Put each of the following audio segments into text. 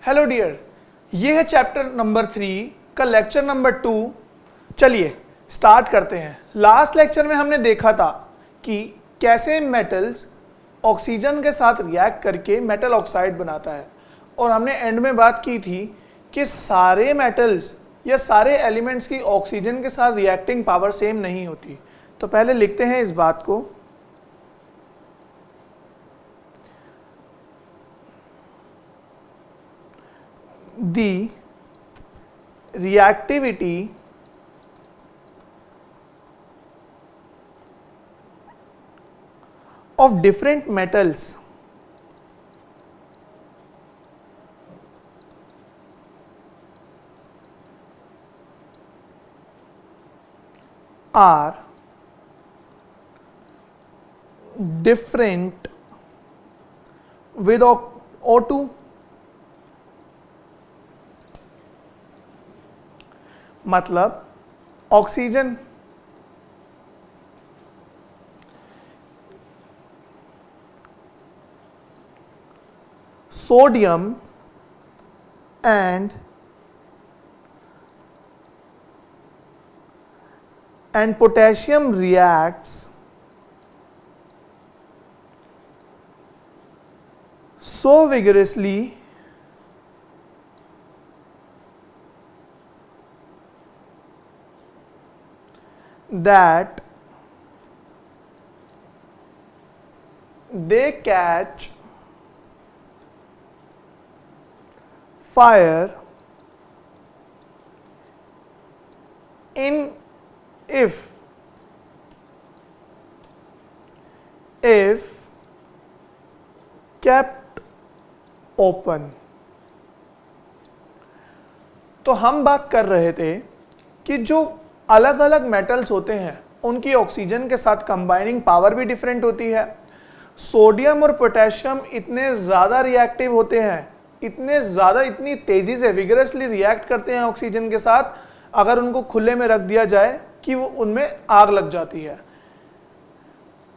Hello dear, ये है chapter number 3 का लेक्चर नंबर 2। चलिए स्टार्ट करते हैं। लास्ट लेक्चर में हमने देखा था कि कैसे मेटल्स ऑक्सीजन के साथ रिएक्ट करके मेटल ऑक्साइड बनाता है, और हमने एंड में बात की थी कि सारे मेटल्स या सारे एलिमेंट्स की ऑक्सीजन के साथ रिएक्टिंग पावर सेम नहीं होती। तो पहले लिखते हैं इस बात को। The reactivity of different metals are different with O2। मतलब oxygen sodium and potassium reacts so vigorously that they catch fire if kept open। तो हम बात कर रहे थे कि जो अलग अलग मेटल्स होते हैं उनकी ऑक्सीजन के साथ कंबाइनिंग पावर भी डिफरेंट होती है। सोडियम और पोटेशियम इतने ज़्यादा रिएक्टिव होते हैं, इतनी तेज़ी से विगरसली रिएक्ट करते हैं ऑक्सीजन के साथ, अगर उनको खुले में रख दिया जाए कि वो उनमें आग लग जाती है।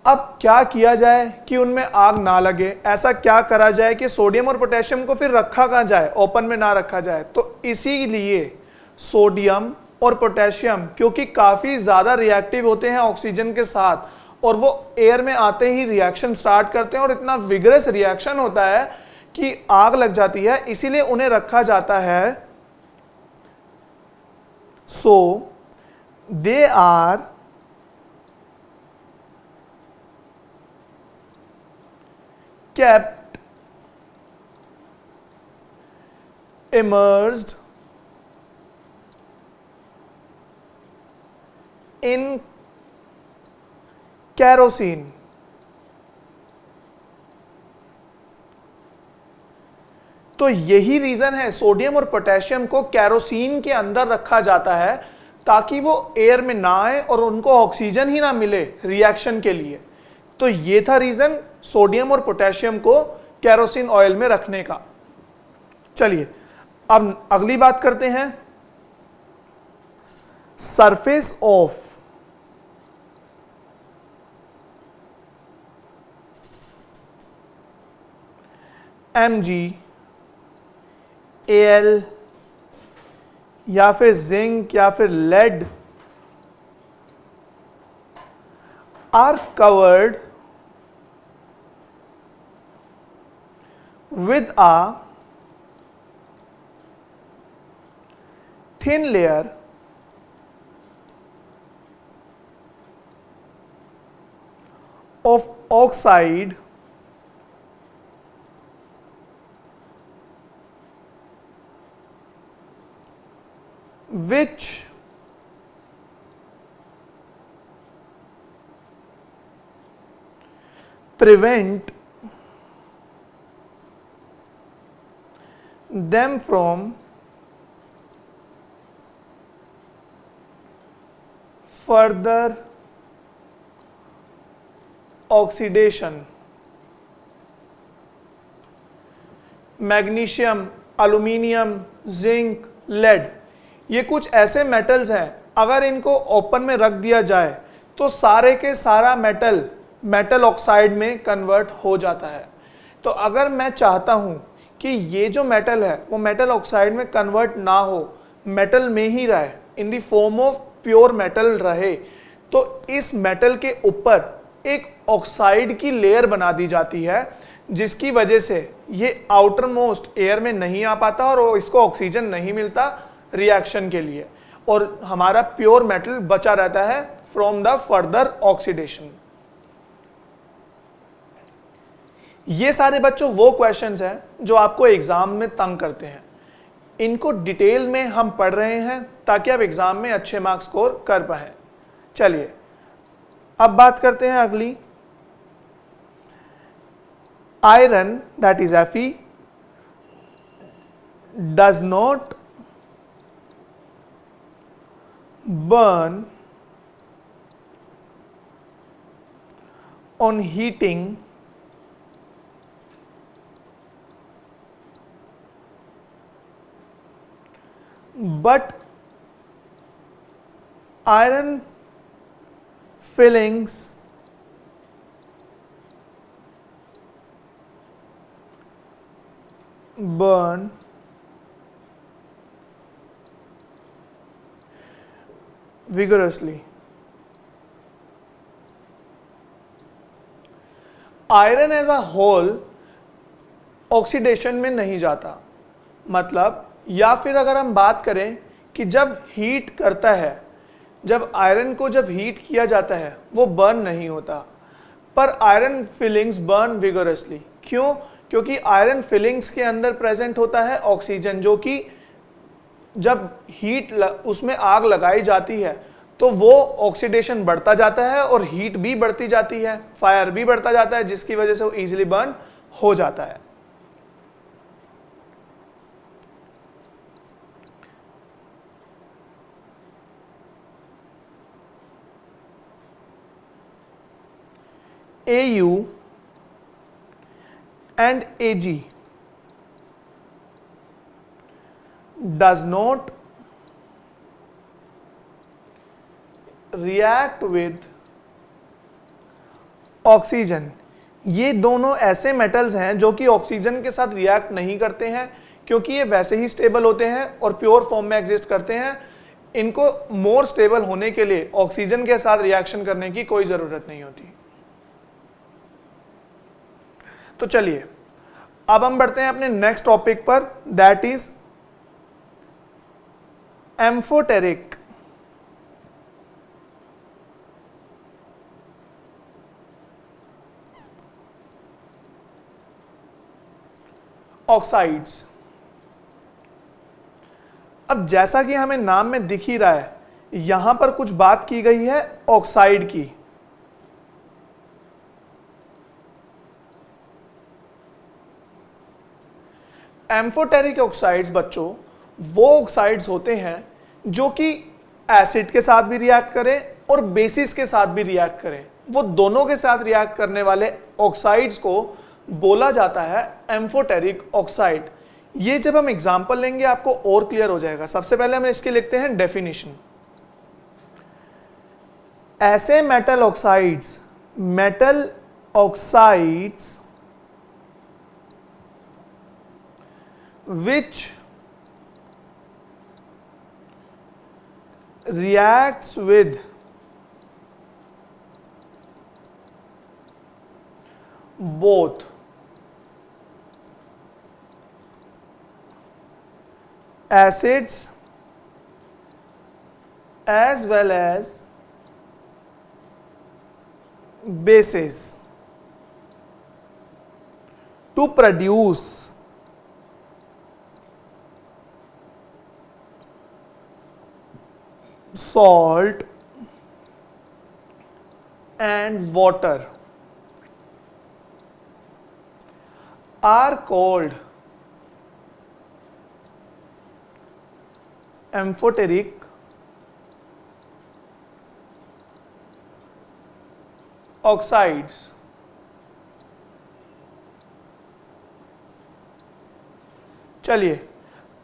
अब क्या किया जाए कि उनमें आग ना लगे? ऐसा क्या करा जाए कि सोडियम और पोटेशियम को फिर रखा कहाँ जाए, ओपन में ना रखा जाए? तो इसीलिए सोडियम और पोटेशियम क्योंकि काफ़ी ज़्यादा रिएक्टिव होते हैं ऑक्सीजन के साथ, और वो एयर में आते ही रिएक्शन स्टार्ट करते हैं और इतना विगरस रिएक्शन होता है कि आग लग जाती है, इसीलिए उन्हें रखा जाता है। So they are kept immersed in kerosene। तो यही रीजन है सोडियम और पोटेशियम को केरोसिन के अंदर रखा जाता है, ताकि वो एयर में ना आए और उनको ऑक्सीजन ही ना मिले रिएक्शन के लिए। तो ये था रीजन सोडियम और पोटेशियम को केरोसिन ऑयल में रखने का। चलिए अब अगली बात करते हैं। सरफेस ऑफ Mg, Al या फिर जिंक या फिर lead are covered with a thin layer of oxide which prevent them from further oxidation। Magnesium, aluminium, zinc, lead, ये कुछ ऐसे मेटल्स हैं, अगर इनको ओपन में रख दिया जाए तो सारे के सारा मेटल ऑक्साइड में कन्वर्ट हो जाता है। तो अगर मैं चाहता हूं कि ये जो मेटल है वो मेटल ऑक्साइड में कन्वर्ट ना हो, मेटल में ही रहे, in the form of pure metal रहे, तो इस मेटल के ऊपर एक ऑक्साइड की लेयर बना दी जाती है, जिसकी वजह से ये आउटर मोस्ट एयर में नहीं आ पाता और इसको ऑक्सीजन नहीं मिलता रिएक्शन के लिए, और हमारा प्योर मेटल बचा रहता है फ्रॉम द फर्दर ऑक्सीडेशन। ये सारे बच्चों वो क्वेश्चंस हैं जो आपको एग्जाम में तंग करते हैं। इनको डिटेल में हम पढ़ रहे हैं ताकि आप एग्जाम में अच्छे मार्क्स स्कोर कर पाए। चलिए अब बात करते हैं अगली। Iron, that is Fe, does not burn on heating but iron fillings burn vigorously. Iron as a whole oxidation में नहीं जाता, मतलब, या फिर अगर हम बात करें कि जब हीट करता है, जब आयरन को जब हीट किया जाता है वो बर्न नहीं होता, पर आयरन फिलिंग्स बर्न विगोरसली। क्यों? क्योंकि आयरन फिलिंग्स के अंदर प्रेजेंट होता है ऑक्सीजन, जो कि जब हीट उसमें आग लगाई जाती है तो वो ऑक्सीडेशन बढ़ता जाता है और हीट भी बढ़ती जाती है, फायर भी बढ़ता जाता है, जिसकी वजह से वो इजीली बर्न हो जाता है। AU and AG does not react with oxygen. ये दोनों ऐसे मेटल्स हैं जो कि ऑक्सीजन के साथ रिएक्ट नहीं करते हैं, क्योंकि ये वैसे ही स्टेबल होते हैं और प्योर फॉर्म में एग्जिस्ट करते हैं। इनको मोर स्टेबल होने के लिए ऑक्सीजन के साथ रिएक्शन करने की कोई जरूरत नहीं होती। तो चलिए अब हम बढ़ते हैं अपने नेक्स्ट टॉपिक पर, दैट इज एम्फोटेरिक ऑक्साइड्स। अब जैसा कि हमें नाम में दिख ही रहा है, यहां पर कुछ बात की गई है ऑक्साइड की। एम्फोटेरिक ऑक्साइड्स बच्चों वो ऑक्साइड्स होते हैं जो कि एसिड के साथ भी रिएक्ट करें और बेसिस के साथ भी रिएक्ट करें। वो दोनों के साथ रिएक्ट करने वाले ऑक्साइड्स को बोला जाता है एम्फोटेरिक ऑक्साइड। ये जब हम एग्जांपल लेंगे आपको और क्लियर हो जाएगा। सबसे पहले हम इसके लिखते हैं डेफिनेशन। ऐसे metal oxides which reacts with both acids as well as bases to produce salt and water are called amphoteric oxides। चलिए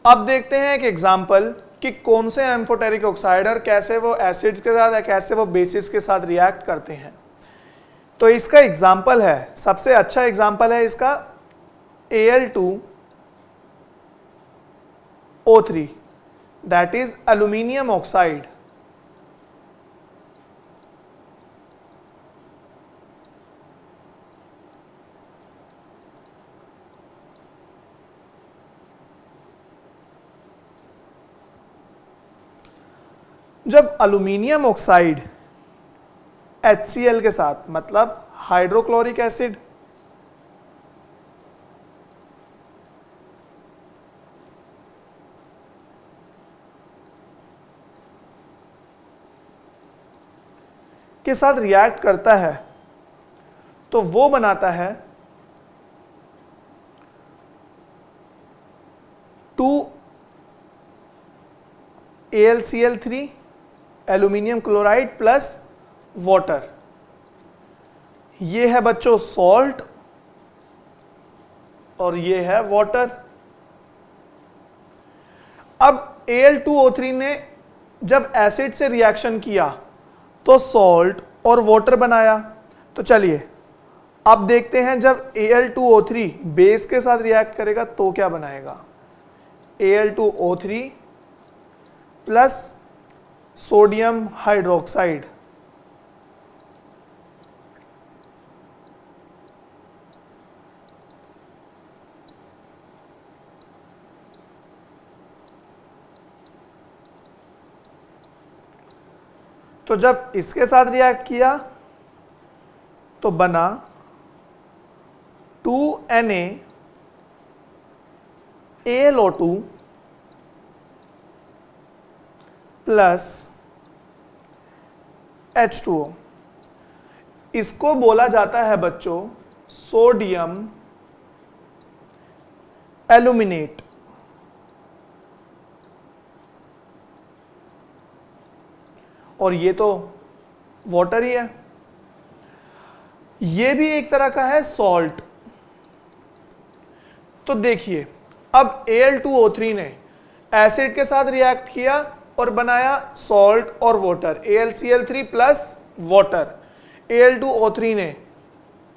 अब देखते हैं एक एग्जाम्पल कि कौन से एम्फोटेरिक ऑक्साइड और कैसे वो एसिड्स के साथ या कैसे वो बेसिस के साथ रिएक्ट करते हैं। तो इसका एग्जाम्पल है, सबसे अच्छा एग्जाम्पल है इसका Al2 O3, that is aluminium oxide. जब अल्यूमिनियम ऑक्साइड HCl के साथ, मतलब हाइड्रोक्लोरिक एसिड, के साथ रिएक्ट करता है तो वो बनाता है 2AlCl3 aluminium chloride plus water. ये है बच्चों सॉल्ट और ये है वाटर। अब Al2O3 ने जब एसिड से रिएक्शन किया तो सॉल्ट और वाटर बनाया। तो चलिए अब देखते हैं जब Al2O3 बेस के साथ रिएक्ट करेगा तो क्या बनाएगा। Al2O3 प्लस सोडियम हाइड्रोक्साइड, तो जब इसके साथ रिएक्ट किया तो बना 2NaAlO2 प्लस H2O। इसको बोला जाता है बच्चों सोडियम एल्यूमिनेट। और ये तो वाटर ही है। ये भी एक तरह का है सॉल्ट। तो देखिए अब Al2O3 ने एसिड के साथ रिएक्ट किया और बनाया सॉल्ट और water, AlCl3 plus water. Al2O3 ने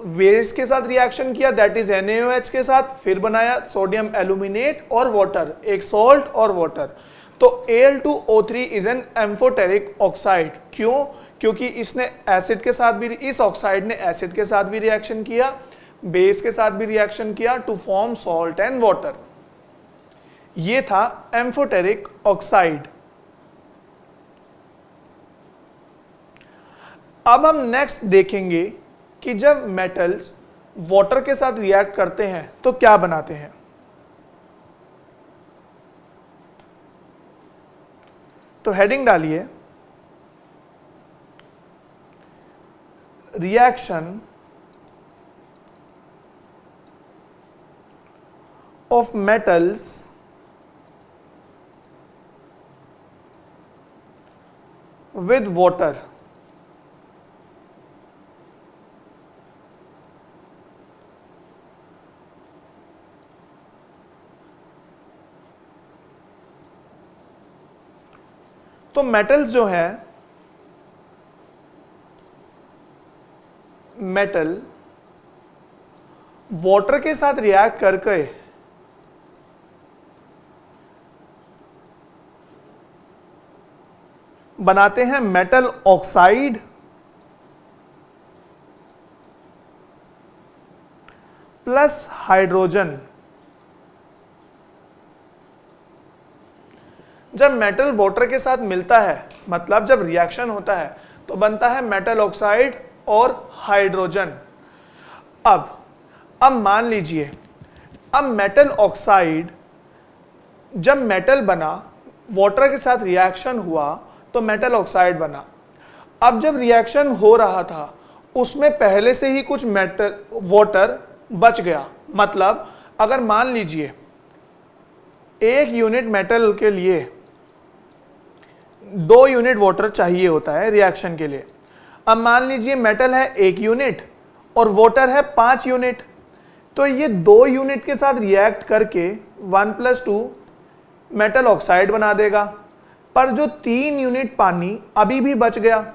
बेस के साथ रिएक्शन किया, दैट इज NaOH के साथ, फिर बनाया सोडियम एल्यूमिनेट और वाटर, एक सॉल्ट और वाटर। तो Al2O3 is an amphoteric oxide. क्यों? क्योंकि इसने एसिड के साथ भी, इस ऑक्साइड ने एसिड के साथ भी रिएक्शन किया, बेस के साथ भी रिएक्शन किया to form salt and water. ये था एम्फोटेरिक ऑक्साइड। अब हम नेक्स्ट देखेंगे कि जब मेटल्स वाटर के साथ रिएक्ट करते हैं तो क्या बनाते हैं। तो हेडिंग डालिए reaction of metals with water. तो मेटल्स जो है, मेटल वाटर के साथ रिएक्ट करके बनाते हैं मेटल ऑक्साइड प्लस हाइड्रोजन। जब मेटल वाटर के साथ मिलता है, मतलब जब रिएक्शन होता है तो बनता है मेटल ऑक्साइड और हाइड्रोजन। अब मान लीजिए, अब मेटल ऑक्साइड जब मेटल बना, वाटर के साथ रिएक्शन हुआ तो मेटल ऑक्साइड बना। अब जब रिएक्शन हो रहा था उसमें पहले से ही कुछ मेटल वाटर बच गया। मतलब अगर मान लीजिए 1 यूनिट मेटल के लिए 2 यूनिट वाटर चाहिए होता है रिएक्शन के लिए। अब मान लीजिए मेटल है 1 यूनिट और वाटर है 5 यूनिट, तो ये 2 यूनिट के साथ रिएक्ट करके 1 + 2 मेटल ऑक्साइड बना देगा। पर जो 3 यूनिट पानी अभी भी बच गया,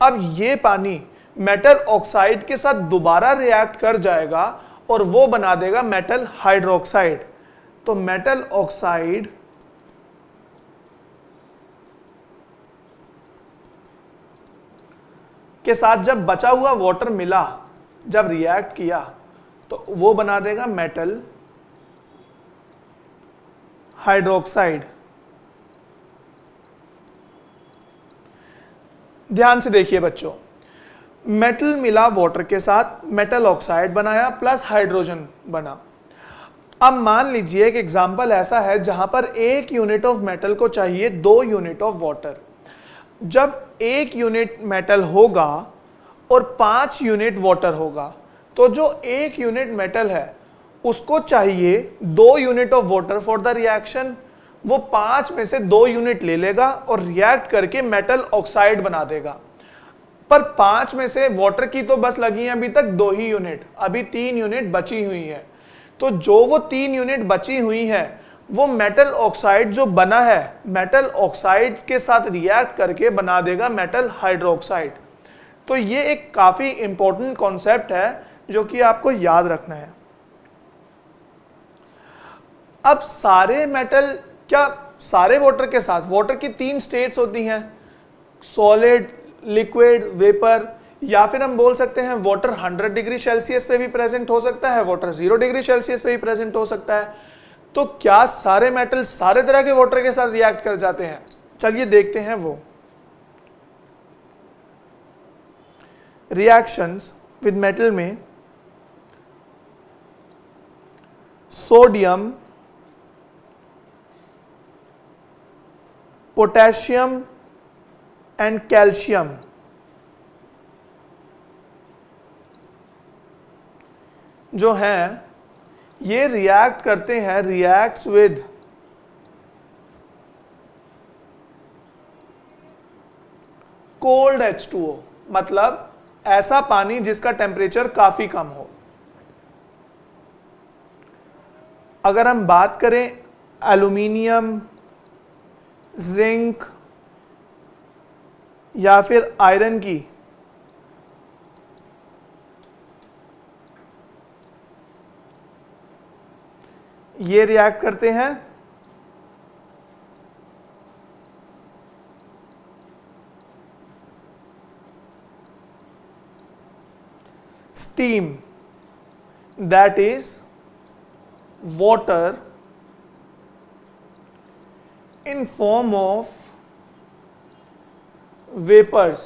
अब ये पानी मेटल ऑक्साइड के साथ दोबारा रिएक्ट कर जाएगा और वो बना देगा मेटल हाइड्रोक्साइड। तो मेटल ऑक्साइड के साथ जब बचा हुआ वाटर मिला, जब रिएक्ट किया तो वो बना देगा मेटल हाइड्रोक्साइड। ध्यान से देखिए बच्चों, मेटल मिला वाटर के साथ, मेटल ऑक्साइड बनाया प्लस हाइड्रोजन बना। अब मान लीजिए एक एग्जांपल ऐसा है जहां पर 1 यूनिट ऑफ मेटल को चाहिए 2 यूनिट ऑफ वाटर। जब 1 यूनिट मेटल होगा और 5 यूनिट वाटर होगा, तो जो 1 यूनिट मेटल है उसको चाहिए 2 unit of water for the reaction. वो 5 में से 2 यूनिट ले लेगा और रिएक्ट करके मेटल ऑक्साइड बना देगा। पर 5 में से वाटर की तो बस लगी है अभी तक 2 ही यूनिट, अभी 3 यूनिट बची हुई है। तो जो वो 3 यूनिट बची हुई है वो मेटल ऑक्साइड जो बना है, मेटल ऑक्साइड के साथ रिएक्ट करके बना देगा मेटल हाइड्रोक्साइड। तो ये एक काफी इंपॉर्टेंट कॉन्सेप्ट है जो कि आपको याद रखना है। अब सारे मेटल, क्या सारे वाटर के साथ, वाटर की 3 स्टेट्स होती हैं, सॉलिड, लिक्विड, वेपर, या फिर हम बोल सकते हैं वाटर 100 डिग्री सेल्सियस पे भी प्रेजेंट हो सकता है, वाटर 0 डिग्री सेल्सियस पे भी प्रेजेंट हो सकता है। तो क्या सारे मेटल सारे तरह के वाटर के साथ रिएक्ट कर जाते हैं? चलिए देखते हैं वो रिएक्शंस विद मेटल में। सोडियम, पोटेशियम एंड कैल्शियम जो हैं ये रिएक्ट करते हैं, रिएक्ट्स विद कोल्ड H2O, मतलब ऐसा पानी जिसका टेम्परेचर काफी कम हो। अगर हम बात करें एल्यूमिनियम, जिंक या फिर आयरन की, ये रिएक्ट करते हैं steam, that is water in form of vapors।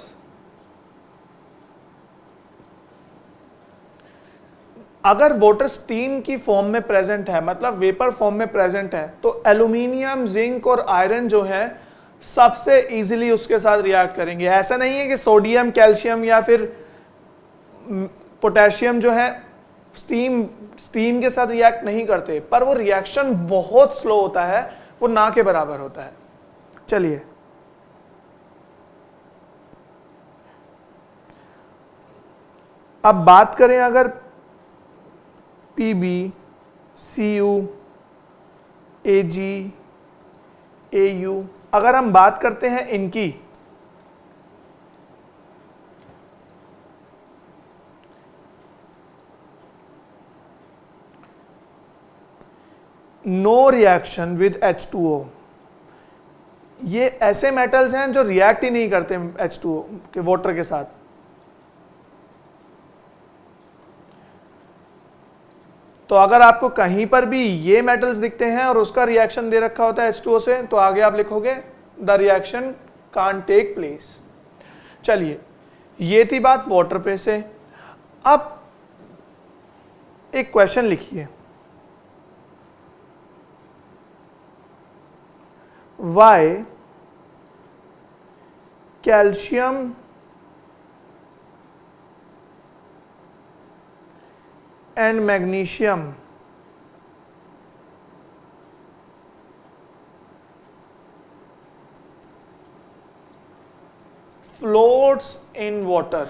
अगर वाटर स्टीम की फॉर्म में प्रेजेंट है, मतलब वेपर फॉर्म में प्रेजेंट है, तो एल्यूमिनियम, जिंक और आयरन जो है सबसे इजीली उसके साथ रिएक्ट करेंगे। ऐसा नहीं है कि सोडियम, कैल्शियम या फिर पोटेशियम जो है स्टीम के साथ रिएक्ट नहीं करते, पर वो रिएक्शन बहुत स्लो होता है, वो ना के बराबर होता है। चलिए अब बात करें अगर पीबी, सीयू, एजी, एयू, अगर हम बात करते हैं इनकी, नो रिएक्शन विद H2O, ये ऐसे मेटल्स हैं जो रिएक्ट ही नहीं करते H2O के वाटर के साथ। तो अगर आपको कहीं पर भी ये मेटल्स दिखते हैं और उसका रिएक्शन दे रखा होता है H2O से, तो आगे आप लिखोगे the reaction can't take place. चलिए ये थी बात वाटर पे से। अब एक क्वेश्चन लिखिए, why calcium and magnesium floats in water?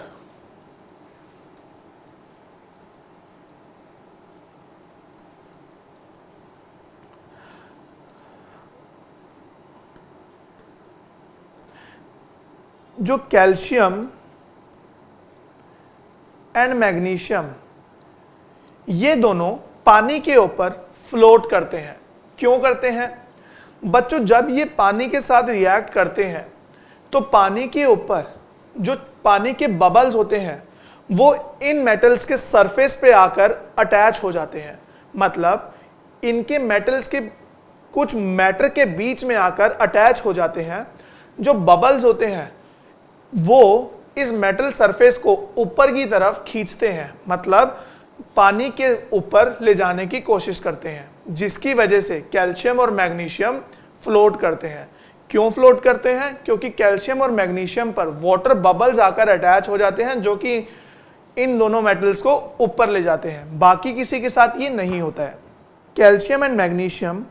जो कैल्शियम एंड मैग्नीशियम ये दोनों पानी के ऊपर फ्लोट करते हैं। क्यों करते हैं बच्चों? जब ये पानी के साथ रिएक्ट करते हैं तो पानी के ऊपर जो पानी के बबल्स होते हैं वो इन मेटल्स के सरफेस पे आकर अटैच हो जाते हैं, मतलब इनके मेटल्स के कुछ मैटर के बीच में आकर अटैच हो जाते हैं। जो बबल्स होते हैं वो इस मेटल सरफेस को ऊपर की तरफ खींचते हैं, मतलब पानी के ऊपर ले जाने की कोशिश करते हैं, जिसकी वजह से कैल्शियम और मैग्नीशियम फ्लोट करते हैं। क्यों फ्लोट करते हैं? क्योंकि कैल्शियम और मैग्नीशियम पर वाटर बबल्स आकर अटैच हो जाते हैं, जो कि इन दोनों मेटल्स को ऊपर ले जाते हैं। बाकी किसी के साथ ये नहीं होता है। Calcium and magnesium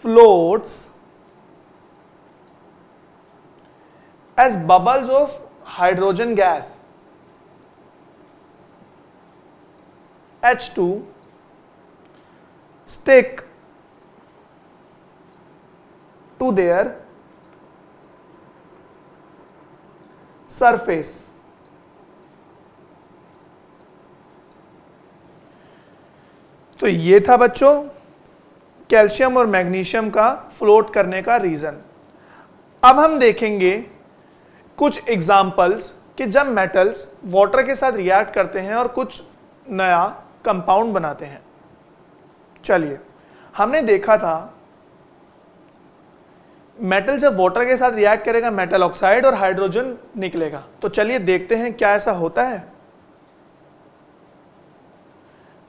floats as bubbles of hydrogen gas H2 stick to their surface। तो ये था बच्चों कैल्शियम और मैग्नीशियम का फ्लोट करने का रीजन। अब हम देखेंगे कुछ एग्जाम्पल्स कि जब मेटल्स वाटर के साथ रिएक्ट करते हैं और कुछ नया कंपाउंड बनाते हैं। चलिए, हमने देखा था मेटल जब वाटर के साथ रिएक्ट करेगा मेटल ऑक्साइड और हाइड्रोजन निकलेगा। तो चलिए देखते हैं क्या ऐसा होता है।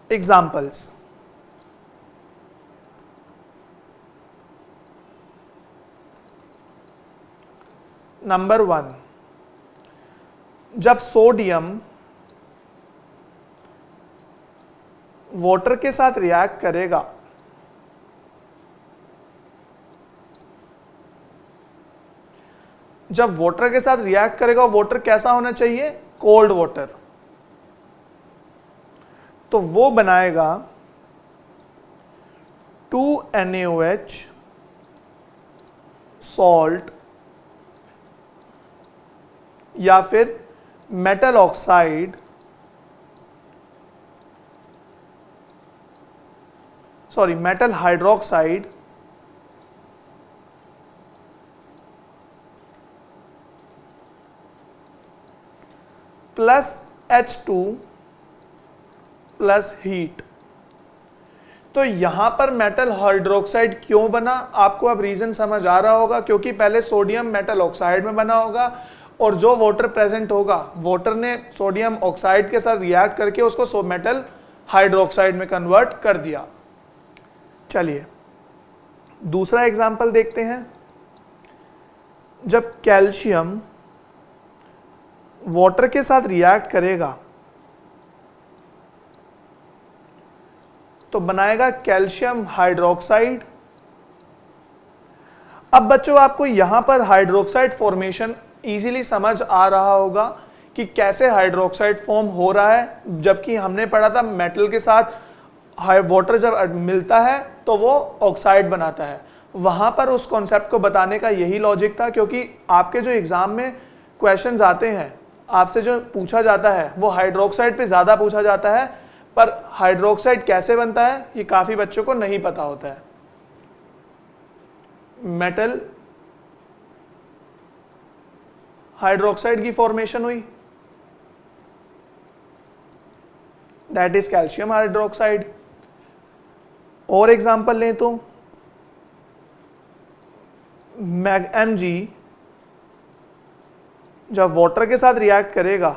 एग्जाम्पल्स, नंबर 1, जब सोडियम वाटर के साथ रिएक्ट करेगा जब वाटर के साथ रिएक्ट करेगा वाटर कैसा होना चाहिए? Cold water. तो वो बनाएगा 2NaOH सॉल्ट या फिर metal oxide, sorry metal hydroxide plus H2 plus heat. तो यहां पर मेटल हाइड्रोक्साइड क्यों बना? आपको अब रीजन समझ आ रहा होगा, क्योंकि पहले सोडियम मेटल ऑक्साइड में बना होगा और जो वाटर प्रेजेंट होगा, वाटर ने सोडियम ऑक्साइड के साथ रिएक्ट करके उसको मेटल हाइड्रोक्साइड में कन्वर्ट कर दिया। चलिए दूसरा एग्जांपल देखते हैं। जब कैल्शियम वाटर के साथ रिएक्ट करेगा तो बनाएगा कैल्शियम हाइड्रोक्साइड। अब बच्चों आपको यहां पर हाइड्रोक्साइड फॉर्मेशन इजीली समझ आ रहा होगा कि कैसे हाइड्रोक्साइड फॉर्म हो रहा है, जबकि हमने पढ़ा था मेटल के साथ वाटर जब मिलता है तो वो ऑक्साइड बनाता है। वहां पर उस कॉन्सेप्ट को बताने का यही लॉजिक था, क्योंकि आपके जो एग्जाम में क्वेश्चंस आते हैं, आपसे जो पूछा जाता है वो हाइड्रोक्साइड पे ज्यादा पूछा जाता है, पर हाइड्रोक्साइड कैसे बनता है ये काफी बच्चों को नहीं पता होता है। मेटल हाइड्रोक्साइड की फॉर्मेशन हुई, दैट इज कैल्शियम हाइड्रोक्साइड। और एग्जांपल लें तो Mg जब वाटर के साथ रिएक्ट करेगा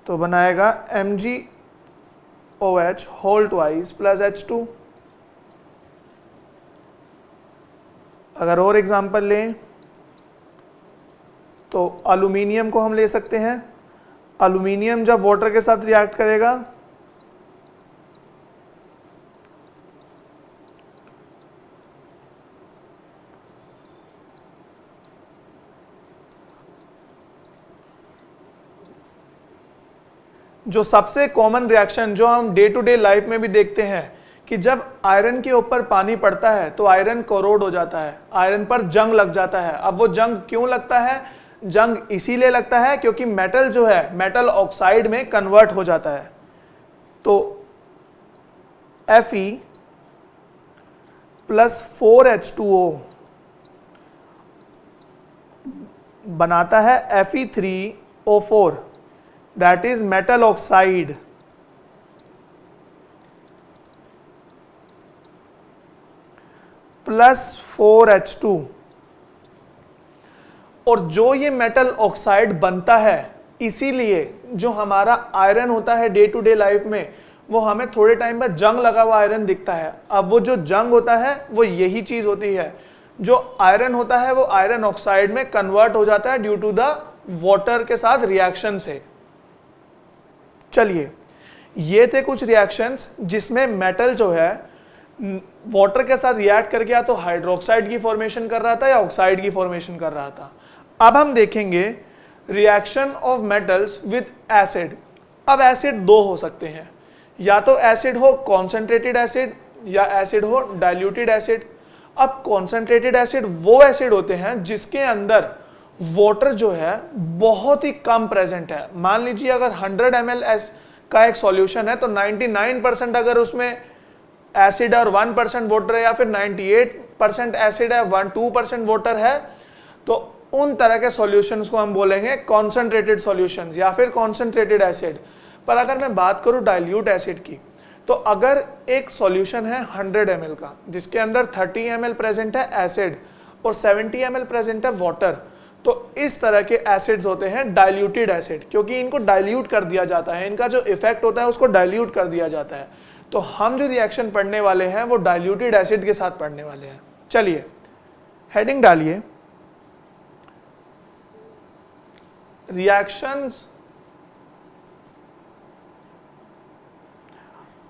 तो बनाएगा MgOH whole twice plus H2। अगर और एग्जांपल लें तो एल्यूमिनियम को हम ले सकते हैं। एल्यूमिनियम जब वाटर के साथ रिएक्ट करेगा जो सबसे कॉमन रिएक्शन जो हम डे टू डे लाइफ में भी देखते हैं कि जब आयरन के ऊपर पानी पड़ता है तो आयरन कोरोड हो जाता है, आयरन पर जंग लग जाता है। अब वो जंग क्यों लगता है? जंग इसीलिए लगता है क्योंकि मेटल जो है मेटल ऑक्साइड में कन्वर्ट हो जाता है। तो Fe प्लस 4H2O बनाता है Fe3O4, that is metal oxide. +4H2। और जो ये मेटल ऑक्साइड बनता है, इसीलिए जो हमारा आयरन होता है डे टू डे लाइफ में, वो हमें थोड़े टाइम बाद जंग लगा हुआ आयरन दिखता है। अब वो जो जंग होता है वो यही चीज होती है, जो आयरन होता है वो आयरन ऑक्साइड में कन्वर्ट हो जाता है ड्यू टू द वाटर के साथ रिएक्शन से। चलिए, ये थे कुछ रिएक्शंस जिसमें मेटल जो है वाटर के साथ रिएक्ट करके या तो हाइड्रोक्साइड की फॉर्मेशन कर रहा था या ऑक्साइड की फॉर्मेशन कर रहा था। अब हम देखेंगे reaction of metals with acid. अब एसिड दो हो सकते हैं, या तो एसिड हो कॉन्सेंट्रेटेड एसिड या एसिड हो डाइल्यूटेड एसिड। अब कॉन्सेंट्रेटेड एसिड वो एसिड होते हैं जिसके अंदर वाटर जो है बहुत ही कम प्रेजेंट है। मान लीजिए अगर 100 ml का एक सॉल्यूशन है तो 99% अगर उसमें एसिड और 1% वाटर है, या फिर 98% एसिड है 2% वाटर है, तो उन तरह के सॉल्यूशंस को हम बोलेंगे कॉन्सेंट्रेटेड सॉल्यूशंस या फिर कॉन्सेंट्रेटेड एसिड। पर अगर मैं बात करूं डाइल्यूट एसिड की, तो अगर एक सॉल्यूशन है 100 ml का जिसके अंदर 30 ml प्रेजेंट है एसिड और 70 ml प्रेजेंट है वाटर, तो इस तरह के एसिड्स होते हैं डाइल्यूटेड एसिड, क्योंकि इनको डाइल्यूट कर दिया जाता है, इनका जो इफेक्ट होता है उसको डाइल्यूट कर दिया जाता है। तो हम जो रिएक्शन पढ़ने वाले हैं वो डाइल्यूटेड एसिड के साथ पढ़ने वाले हैं। चलिए हेडिंग डालिए, reactions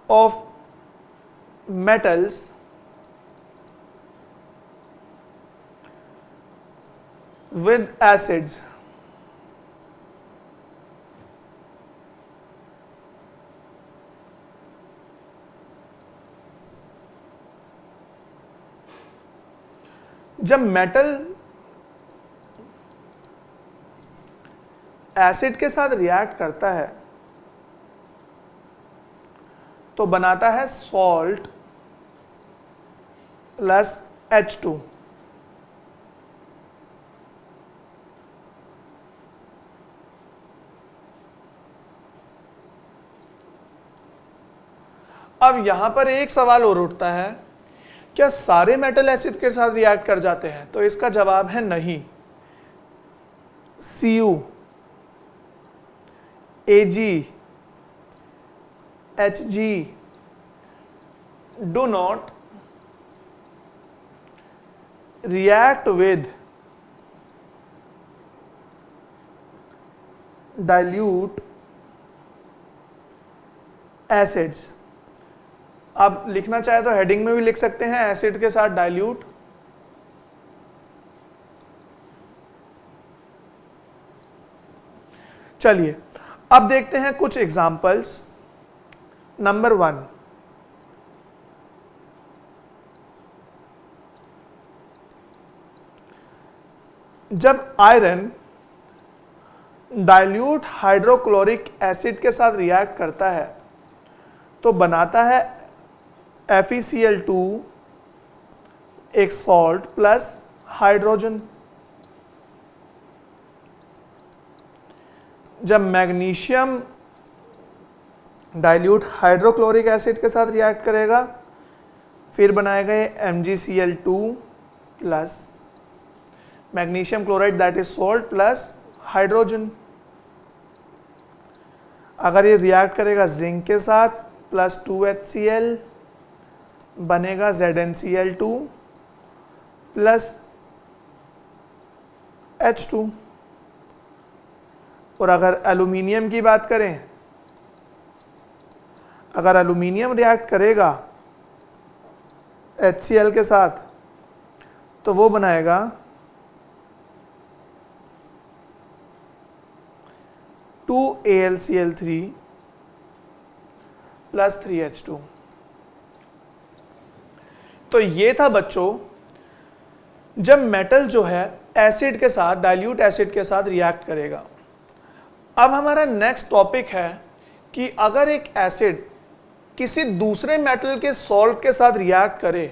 of metals with acids। जब मेटल एसिड के साथ रिएक्ट करता है तो बनाता है सॉल्ट प्लस H2। अब यहां पर एक सवाल और उठता है, क्या सारे मेटल एसिड के साथ रिएक्ट कर जाते हैं? तो इसका जवाब है नहीं। Cu, Ag, Hg do not react with dilute acids। आप लिखना चाहे तो हेडिंग में भी लिख सकते हैं एसिड के साथ डाइल्यूट। चलिए अब देखते हैं कुछ एग्जांपल्स। नंबर 1, जब आयरन डाइल्यूट हाइड्रोक्लोरिक एसिड के साथ रिएक्ट करता है तो बनाता है FeCl2, एक सॉल्ट प्लस हाइड्रोजन। जब मैग्नीशियम डाइल्यूट हाइड्रोक्लोरिक एसिड के साथ रिएक्ट करेगा फिर बनाएगा ये MgCl2 plus magnesium chloride that is salt plus hydrogen. अगर ये रिएक्ट करेगा जिंक के साथ प्लस 2HCl बनेगा ZnCl2 प्लस H2। और अगर एल्यूमिनियम की बात करें, अगर एल्यूमिनियम रिएक्ट करेगा HCl के साथ तो वो बनाएगा AlCl3 प्लस 3H2। तो ये था बच्चों जब मेटल जो है एसिड के साथ डाइल्यूट एसिड के साथ रिएक्ट करेगा। अब हमारा नेक्स्ट टॉपिक है कि अगर एक एसिड किसी दूसरे मेटल के सॉल्ट के साथ रिएक्ट करे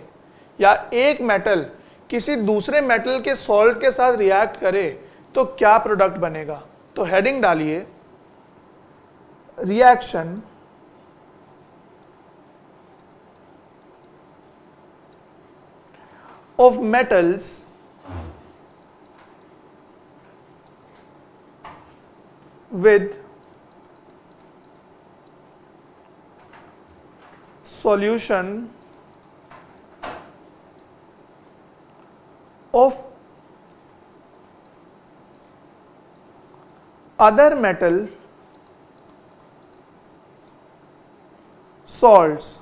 या एक मेटल किसी दूसरे मेटल के सॉल्ट के साथ रिएक्ट करे तो क्या प्रोडक्ट बनेगा? तो हेडिंग डालिए reaction of metals with solution of other metal salts.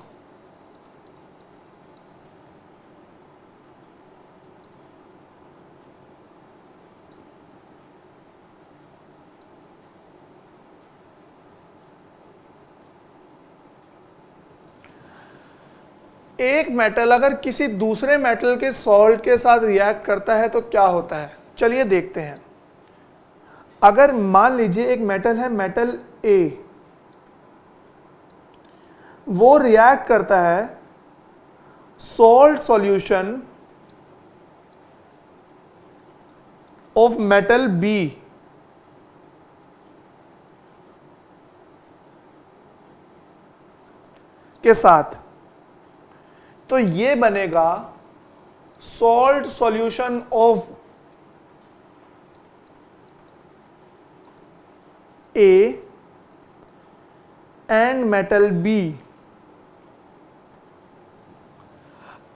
एक मेटल अगर किसी दूसरे मेटल के सॉल्ट के साथ रिएक्ट करता है तो क्या होता है? चलिए देखते हैं। अगर मान लीजिए एक मेटल है, मेटल ए, वो रिएक्ट करता है salt solution of metal B, के साथ, तो ये बनेगा salt solution of A and metal B.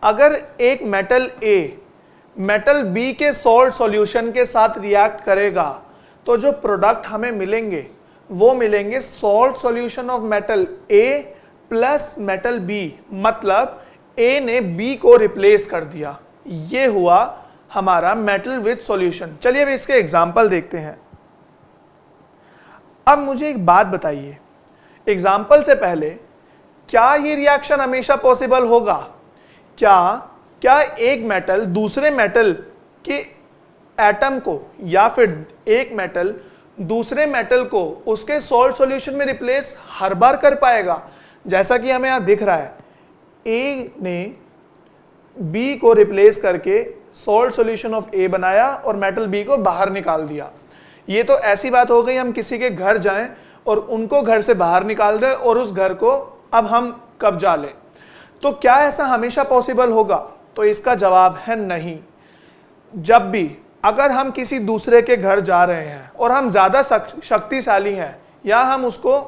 अगर एक मेटल ए मेटल बी के सॉल्ट सॉल्यूशन के साथ रिएक्ट करेगा तो जो प्रोडक्ट हमें मिलेंगे वो मिलेंगे salt solution of metal A plus metal B, मतलब ए ने बी को रिप्लेस कर दिया। ये हुआ हमारा मेटल विद सॉल्यूशन। चलिए अब इसके एग्जांपल देखते हैं। अब मुझे एक बात बताइए, एग्जाम्पल से पहले क्या ये रिएक्शन हमेशा पॉसिबल होगा? क्या एक मेटल दूसरे मेटल के एटम को या फिर एक मेटल दूसरे मेटल को उसके सॉल्ट सॉल्यूशन में रिप्लेस हर बार कर पाएगा? जैसा कि हमें यहां दिख रहा है, ए ने बी को रिप्लेस करके सॉल्ट सॉल्यूशन ऑफ ए बनाया और मेटल बी को बाहर निकाल दिया। ये तो ऐसी बात हो गई हम किसी के घर जाएं और उनको घर से बाहर निकाल दें और उस घर को अब हम कब्जा लें। तो क्या ऐसा हमेशा पॉसिबल होगा? तो इसका जवाब है नहीं। जब भी अगर हम किसी दूसरे के घर जा रहे हैं और हम ज्यादा शक्तिशाली हैं या हम उसको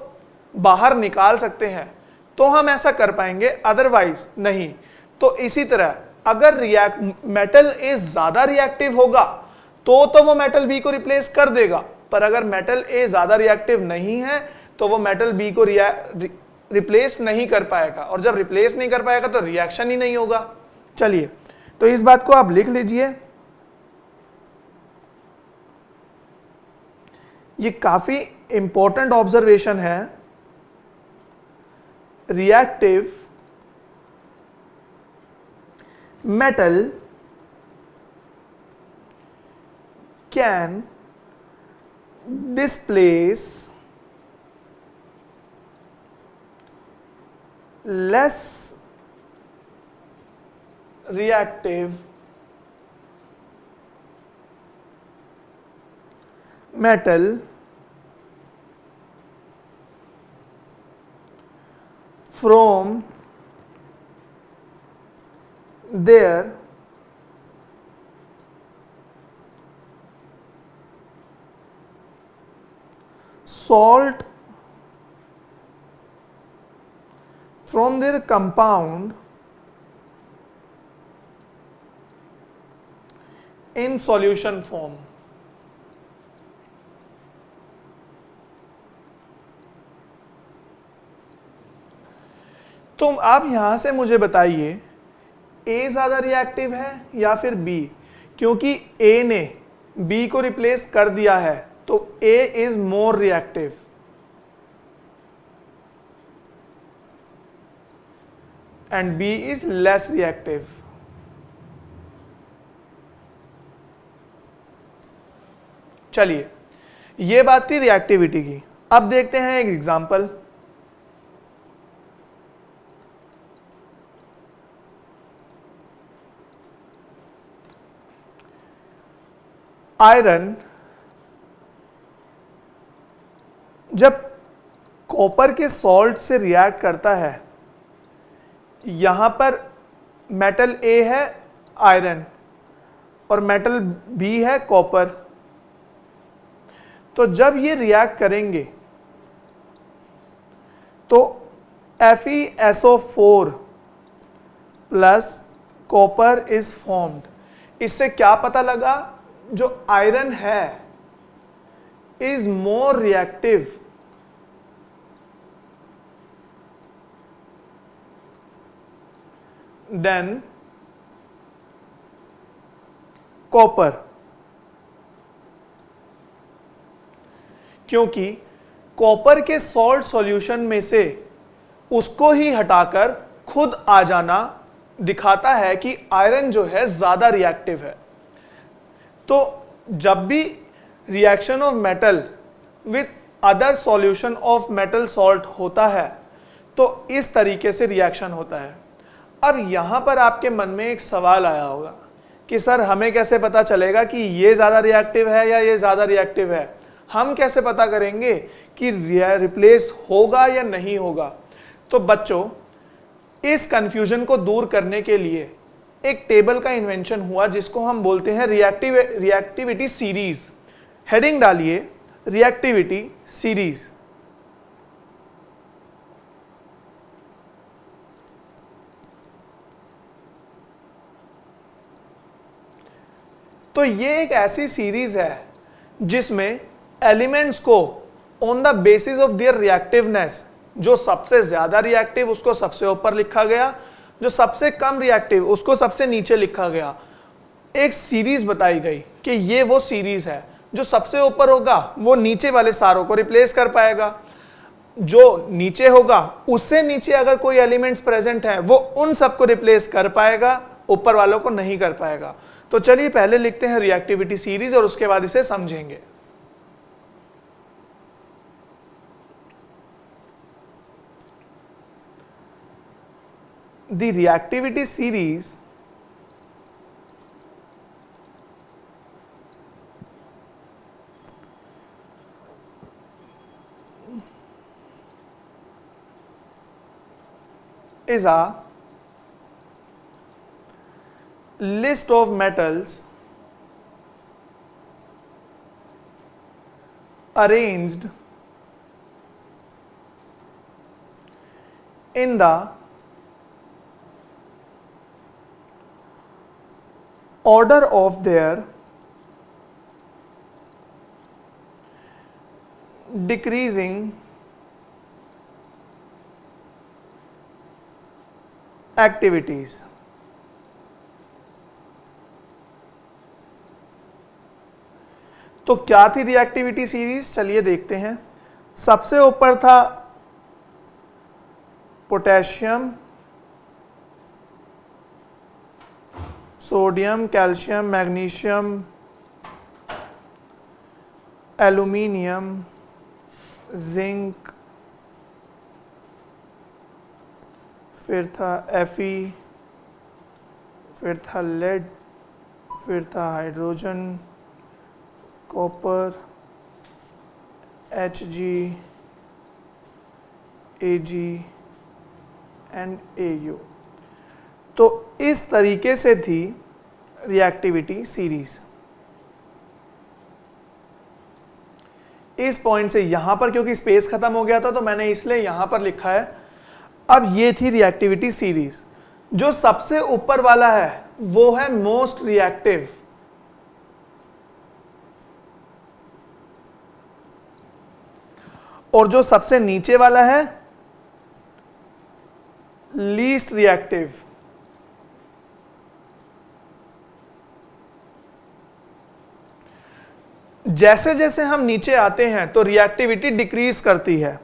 बाहर निकाल सकते हैं तो हम ऐसा कर पाएंगे, अदरवाइज नहीं। तो इसी तरह अगर मेटल ए ज्यादा रिएक्टिव होगा तो वो मेटल बी को रिप्लेस कर देगा, पर अगर मेटल ए ज्यादा रिएक्टिव नहीं है तो वो मेटल बी को रिप्लेस नहीं कर पाएगा, और जब रिप्लेस नहीं कर पाएगा तो रिएक्शन ही नहीं होगा। चलिए तो इस बात को आप लिख लीजिए। ये काफी इंपॉर्टेंट ऑब्जर्वेशन है। Reactive metal can displace less reactive metal from their salt from their compound in solution form। तो आप यहां से मुझे बताइए ए ज्यादा रिएक्टिव है या फिर बी? क्योंकि ए ने बी को रिप्लेस कर दिया है तो A is more reactive and B is less reactive. चलिए ये बात थी रिएक्टिविटी की। अब देखते हैं एक एग्जांपल। आयरन जब कॉपर के सॉल्ट से रिएक्ट करता है, यहां पर मेटल ए है आयरन और मेटल बी है कॉपर, तो जब ये रिएक्ट करेंगे तो FeSO4 plus copper is formed. इससे क्या पता लगा? जो आयरन है is more reactive than copper, क्योंकि कॉपर के सॉल्ट सॉल्यूशन में से उसको ही हटाकर खुद आ जाना दिखाता है कि आयरन जो है ज्यादा रिएक्टिव है। तो जब भी reaction of metal with other solution of metal salt होता है तो इस तरीके से रिएक्शन होता है। अब यहां पर आपके मन में एक सवाल आया होगा कि सर हमें कैसे पता चलेगा कि ये ज़्यादा रिएक्टिव है या ये ज़्यादा रिएक्टिव है? हम कैसे पता करेंगे कि रिप्लेस होगा या नहीं होगा? तो बच्चों, इस कंफ्यूजन को दूर करने के लिए एक टेबल का इन्वेंशन हुआ जिसको हम बोलते हैं रिएक्टिविटी सीरीज। हेडिंग डालिए रिएक्टिविटी सीरीज। तो ये एक ऐसी सीरीज है जिसमें एलिमेंट्स को on the basis of their reactiveness, जो सबसे ज्यादा रिएक्टिव उसको सबसे ऊपर लिखा गया, जो सबसे कम रिएक्टिव उसको सबसे नीचे लिखा गया। एक सीरीज बताई गई कि ये वो सीरीज है, जो सबसे ऊपर होगा वो नीचे वाले सारों को रिप्लेस कर पाएगा, जो नीचे होगा उससे नीचे अगर कोई एलिमेंट्स प्रेजेंट है वो उन सबको रिप्लेस कर पाएगा, ऊपर वालों को नहीं कर पाएगा। तो चलिए पहले लिखते हैं रिएक्टिविटी सीरीज और उसके बाद इसे समझेंगे। The reactivity series is a list of metals arranged in the order of their decreasing activities। तो क्या थी रिएक्टिविटी सीरीज? चलिए देखते हैं। सबसे ऊपर था potassium, sodium, calcium, magnesium, aluminium, zinc, फिर था Fe, फिर था लेड, फिर था hydrogen, copper, Hg, Ag and Au। तो इस तरीके से थी रिएक्टिविटी सीरीज। इस पॉइंट से यहां पर क्योंकि स्पेस खत्म हो गया था तो मैंने इसलिए यहां पर लिखा है। अब ये थी रिएक्टिविटी सीरीज। जो सबसे ऊपर वाला है वो है मोस्ट रिएक्टिव, और जो सबसे नीचे वाला है लीस्ट रिएक्टिव। जैसे जैसे हम नीचे आते हैं तो रिएक्टिविटी डिक्रीज करती है,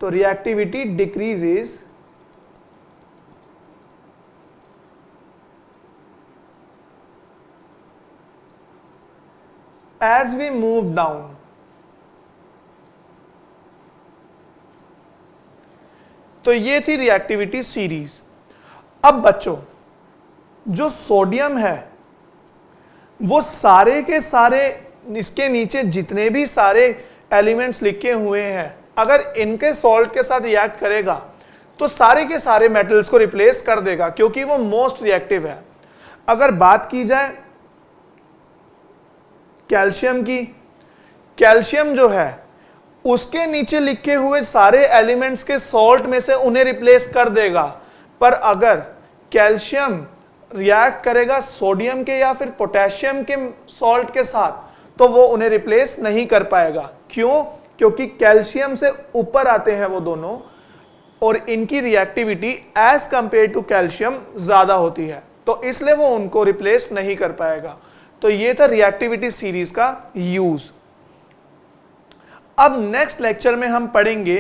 तो reactivity decreases as we move down. तो ये थी रिएक्टिविटी सीरीज। अब बच्चों, जो सोडियम है वो सारे के सारे, इसके नीचे जितने भी सारे एलिमेंट्स लिखे हुए हैं, अगर इनके सॉल्ट के साथ रिएक्ट करेगा तो सारे के सारे मेटल्स को रिप्लेस कर देगा, क्योंकि वो मोस्ट रिएक्टिव है। अगर बात की जाए कैल्शियम की, कैल्शियम जो है उसके नीचे लिखे हुए सारे एलिमेंट्स के सॉल्ट में से उन्हें रिप्लेस कर देगा, पर अगर कैल्शियम रिएक्ट करेगा सोडियम के या फिर पोटेशियम के सॉल्ट के साथ तो वो उन्हें रिप्लेस नहीं कर पाएगा। क्यों? क्योंकि कैल्शियम से ऊपर आते हैं वो दोनों और इनकी reactivity as compare to calcium ज्यादा होती है, तो इसलिए वो उनको रिप्लेस नहीं कर पाएगा। तो ये था रिएक्टिविटी सीरीज का यूज। अब नेक्स्ट लेक्चर में हम पढ़ेंगे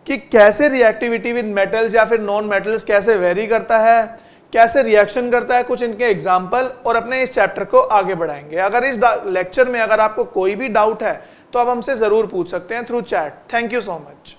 कि कैसे रिएक्टिविटी विद मेटल्स या फिर नॉन मेटल्स कैसे वेरी करता है, कैसे रिएक्शन करता है, कुछ इनके एग्जाम्पल, और अपने इस चैप्टर को आगे बढ़ाएंगे। अगर इस लेक्चर में अगर आपको कोई भी डाउट है तो आप हमसे जरूर पूछ सकते हैं through chat. Thank you so much.